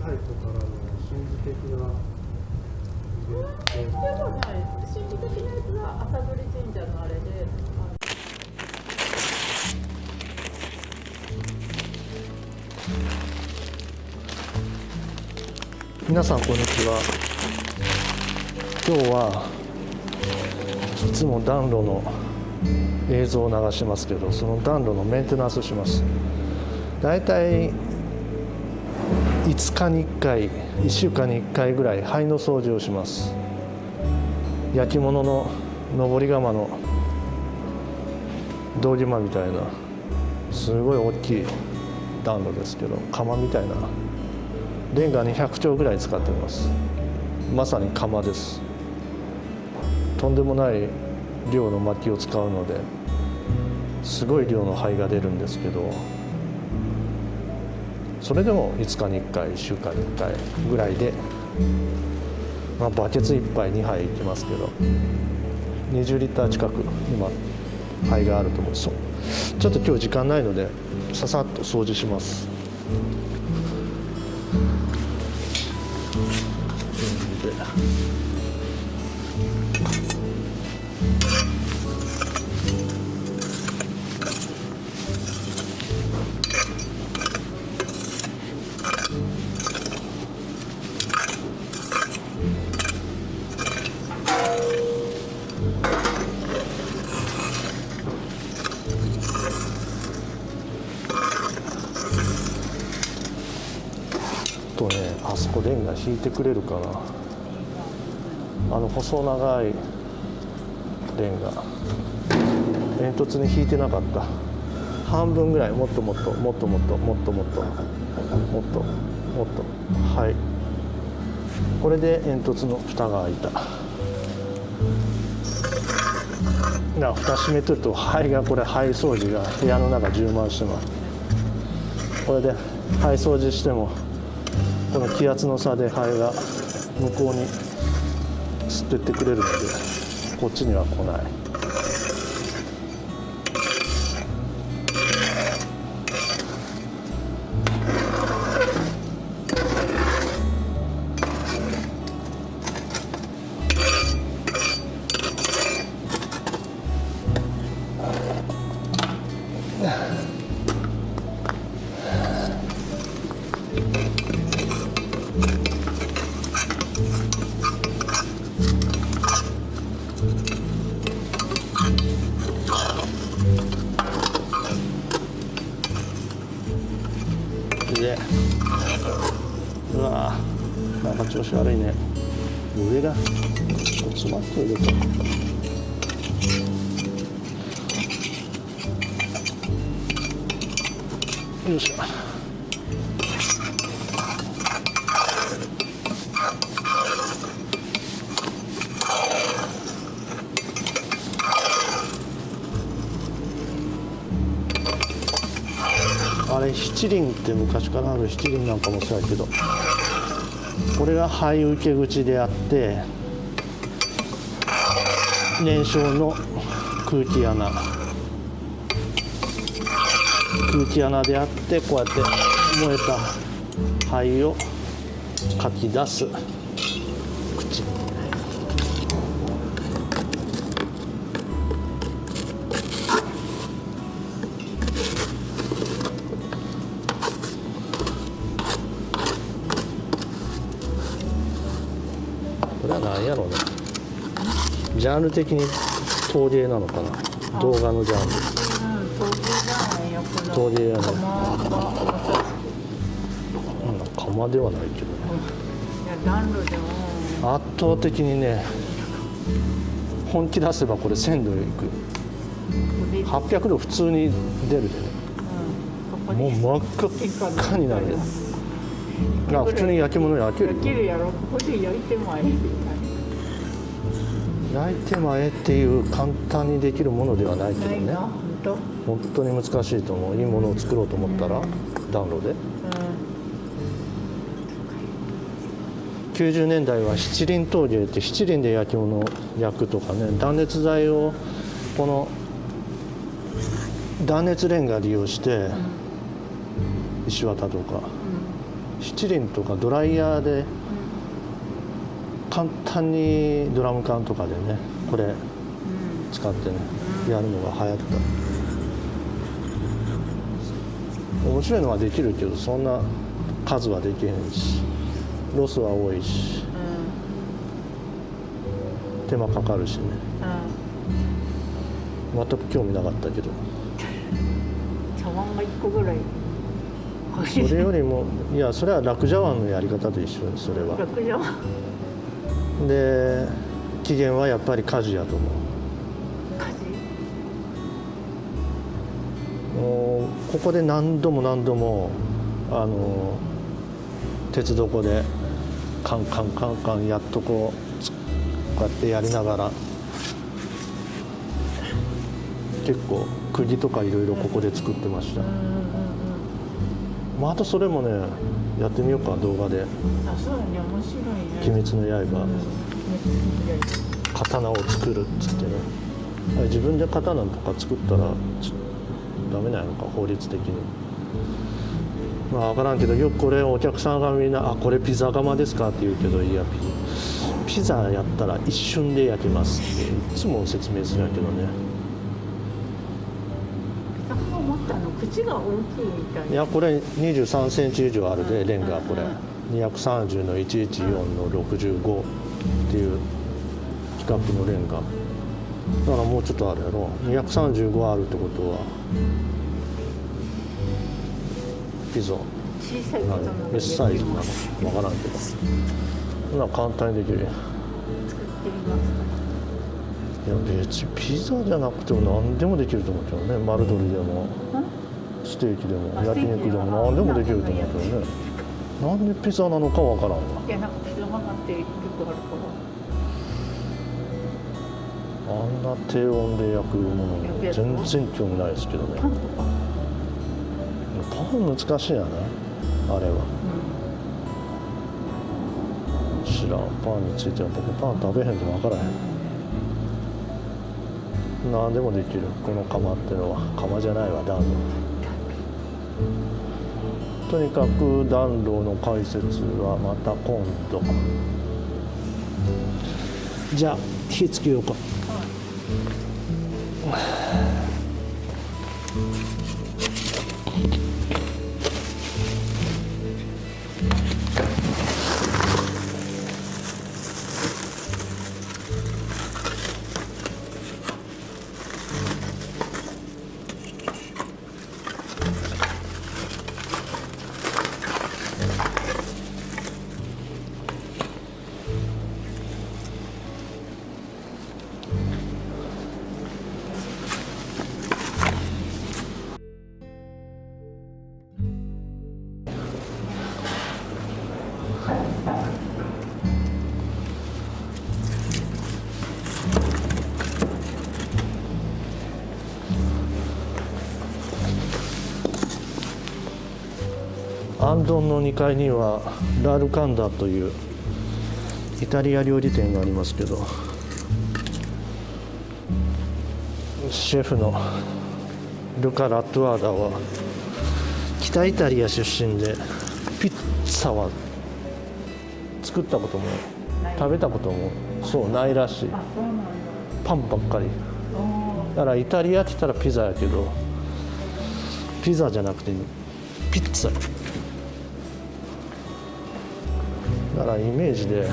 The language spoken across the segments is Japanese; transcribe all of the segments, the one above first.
タイプからの心理的なでもない。心理的なやつは朝鳥神社のあれで。皆さんこんにちは。今日はいつも暖炉の映像を流しますけど、その暖炉のメンテナンスをします。だいたい5日に1回、1週間に1回ぐらい灰の掃除をします。焼き物の登り窯の道着間みたいなすごい大きい暖炉ですけど、窯みたいなレンガ200丁ぐらい使っています。まさに窯です。とんでもない量の薪を使うのですごい量の灰が出るんですけど、それでも5日に1回1週間に1回ぐらいで、バケツ1杯2杯いきますけど、20リッター近く今灰があると思う。ちょっと今日時間ないのでささっと掃除します。あそこレンガ引いてくれるかな。細長いレンガ煙突に引いてなかった。半分ぐらい、もっともっともっともっともっともっともっともっと、はい、これで煙突の蓋が開いた。蓋閉めてると灰が、これ灰掃除が部屋の中充満してます。これで灰掃除してもこの気圧の差で灰が向こうに吸ってってくれるのでこっちには来ない。で、うわぁ、なんか調子悪いね。上が詰まっていると。よいしょ。あれ七輪って昔からある七輪なんかもそうやけど、これが灰受け口であって燃焼の空気穴であって、こうやって燃えた灰をかき出す口。これは何やろうね。ジャンル的に陶芸なのかな。動画のジャンル。陶芸やね。窯ではないけどね。圧倒的にね、本気出せばこれ1000度いく。800度普通に出るでね。もう真っ赤っかになる。普通に焼き物焼ける。焼けるやろ。ここで焼いても焼いてまえっていう簡単にできるものではないけどね。本当に難しいと思う。いいものを作ろうと思ったら、暖炉で。90年代は七輪陶芸って七輪で焼き物を焼くとかね、断熱材をこの断熱レンガ利用して石綿とか七輪とかドライヤーで簡単にドラム缶とかでねこれ使ってねやるのが流行った。面白いのはできるけどそんな数はできへんしロスは多いし手間かかるしね全く興味なかったけど茶碗が1個ぐらいそれよりもいやそれは楽茶碗のやり方と一緒ですそれは。楽茶碗で起源はやっぱり鍛冶やと思う。もうここで何度も何度も鉄床でカンカンカンカンやっとこうやってやりながら結構釘とかいろいろここで作ってました。またそれもねやってみようか動画で。あ、そうだね、面白いね。鬼滅の刃、刀を作るっつってね。自分で刀とか作ったらダメなのか法律的に。まあ分からんけどよくこれお客さんがみんな「あこれピザ窯ですか?」って言うけどいやピザやったら一瞬で焼けますっていつも説明するんやけどね。ピザ窯持ったの口が大きいみたいな。いやこれ23センチ以上あるでレンガこれ230の114の65っていう規格のレンガだからもうちょっとあるやろ。235あるってことはピザ小さいピザの S サイズなの分からんけどそんな簡単にできるやん。作ってみますか。いや別にピザじゃなくても何でもできると思うけどね。丸鶏でもステーキでも焼肉でも何でもできると思うけどね。なんでピザなのか分からんわ。いやなんかピザ窯って結構あるから。あんな低温で焼くものに全然興味ないですけどね。パンとか。パン難しいやねあれは。知らんパンについては僕パン食べへんと分からへん。何でもできるこの窯ってのは。窯じゃないわ暖炉。とにかく暖炉の解説はまた今度。じゃあ火つけようか。アンドンの2階にはラルカンダというイタリア料理店がありますけどシェフのルカ・ラットワーダは北イタリア出身でピッツァは作ったことも食べたこともそうないらしい。パンばっかりだからイタリアって言ったらピザやけどピザじゃなくてピッツァだからイメージで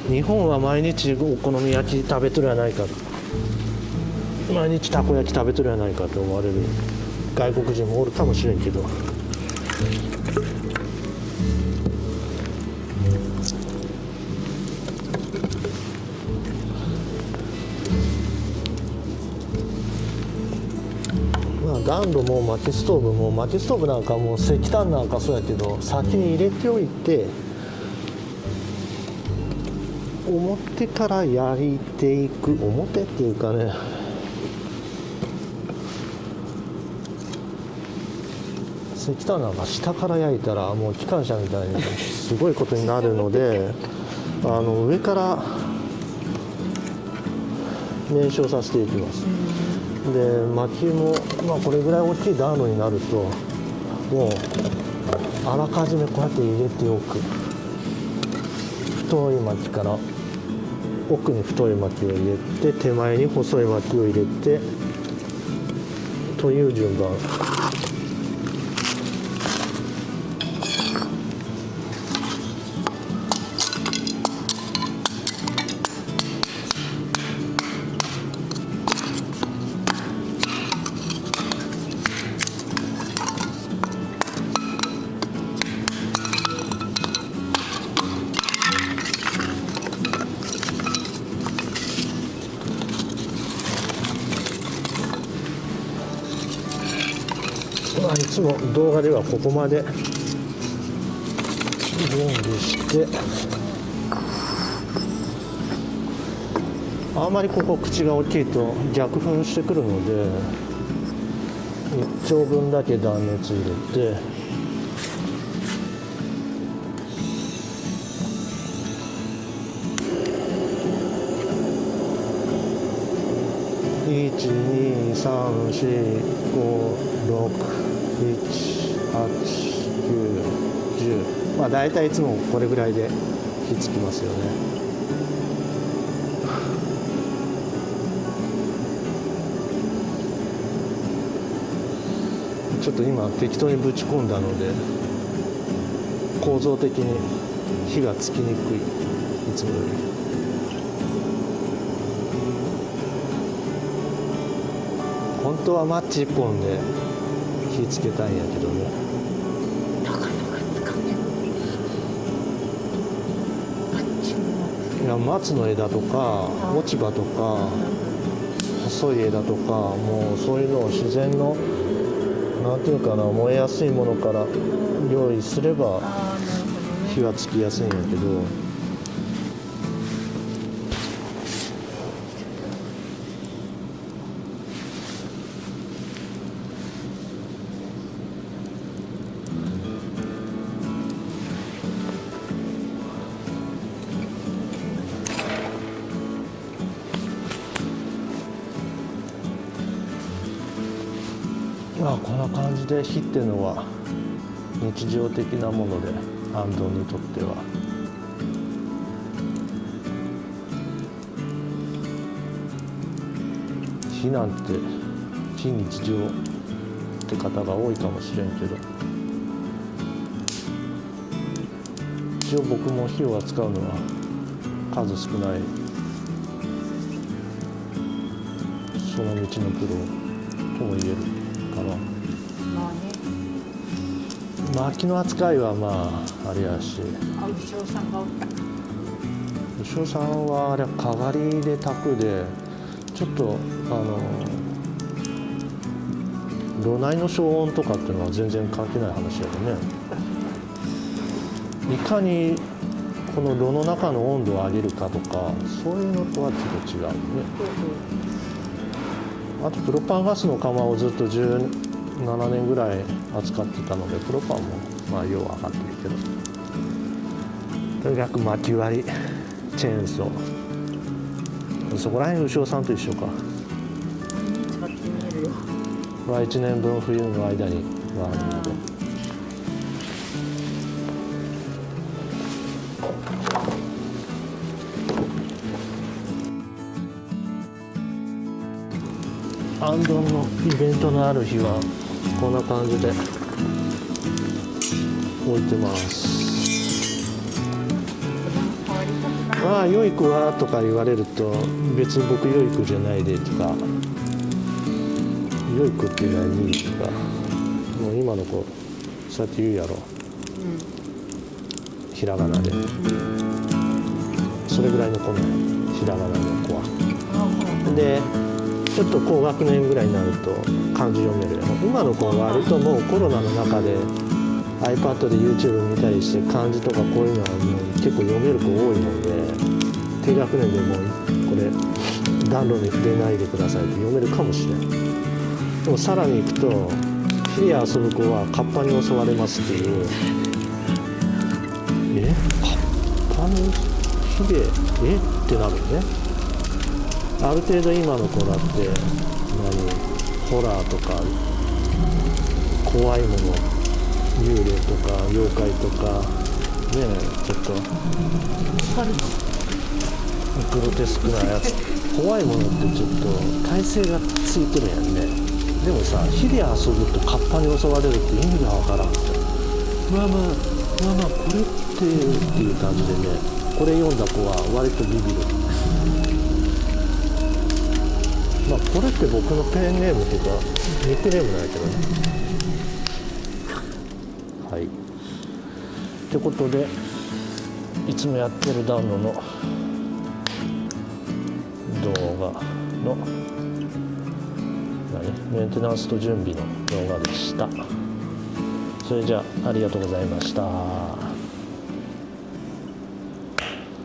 日本は毎日お好み焼き食べとるやないか毎日たこ焼き食べとるやないかと思われる外国人もおるかもしれんけど暖炉も薪ストーブも薪ストーブなんかもう石炭なんかそうやけど先に入れておいて表から焼いていく表っていうかね石炭なんか下から焼いたらもう機関車みたいにすごいことになるので上から燃焼させていきます。で薪も、これぐらい大きい暖炉になるともうあらかじめこうやって入れておく。太い巻きから奥に太い巻きを入れて手前に細い巻きを入れてという順番。いつも動画ではここまで準備して、あまりここ口が大きいと逆噴してくるので1丁分だけ断熱入れて、12345678910、まあ大体いつもこれぐらいで火つきますよね。ちょっと今適当にぶち込んだので構造的に火がつきにくい、いつもより。本当はマッチ1本で火つけたいんやけどね。なかなかつかめない。いや、松の枝とか落ち葉とか細い枝とか、もうそういうのを自然のなんていうかな、燃えやすいものから用意すれば火はつきやすいんやけど、まあこんな感じで火っていうのは日常的なもので、アンドにとっては火なんて非日常って方が多いかもしれんけど、一応僕も火を扱うのは数少ないその道のプロとも言えるかな。まあね、薪の扱いはまああれやし、あ、牛尾さんがおった。牛尾さんはあれかがりで炊くで、ちょっと炉内の消音とかっていうのは全然関係ない話やでね。いかにこの炉の中の温度を上げるかとか、そういうのとはちょっと違うね。あとプロパンガスの窯をずっと17年ぐらい扱ってたので、プロパンもまあよう分かってるけど、とにかく薪割り、チェーンソー、そこら辺牛尾さんと一緒か。使ってみるよ。は1年分冬の間にはあるので。アンドンのイベントのある日はこんな感じで置いてます。まあ良い子はとか言われると、別に僕良い子じゃないでとか、良い子って何とか、もう今の子そうやって言うやろ、ひらがなで、それぐらいの子ね、ひらがなの子は。でちょっと高学年ぐらいになると漢字読めるやろ。今の子は割ともうコロナの中で iPad で YouTube 見たりして、漢字とかこういうのはもう結構読める子多いので、低学年でもこれ暖炉に触れないでくださいって読めるかもしれない。でもさらにいくと、火で遊ぶ子はカッパに襲われますっていう。カッパに火でってなるよね。ある程度今の子だってホラーとか怖いもの幽霊とか妖怪とかね、ちょっとグロテスクなやつ、怖いものってちょっと耐性がついてるやんね。でもさ、火で遊ぶとカッパに襲われるって意味がわからん。まあこれっていう感じでね、これ読んだ子は割とビビる。まあこれって僕のペンネームとかニックネームなんやけどね。はい。ってことで、いつもやってる暖炉の動画のメンテナンスと準備の動画でした。それじゃあ、ありがとうございました。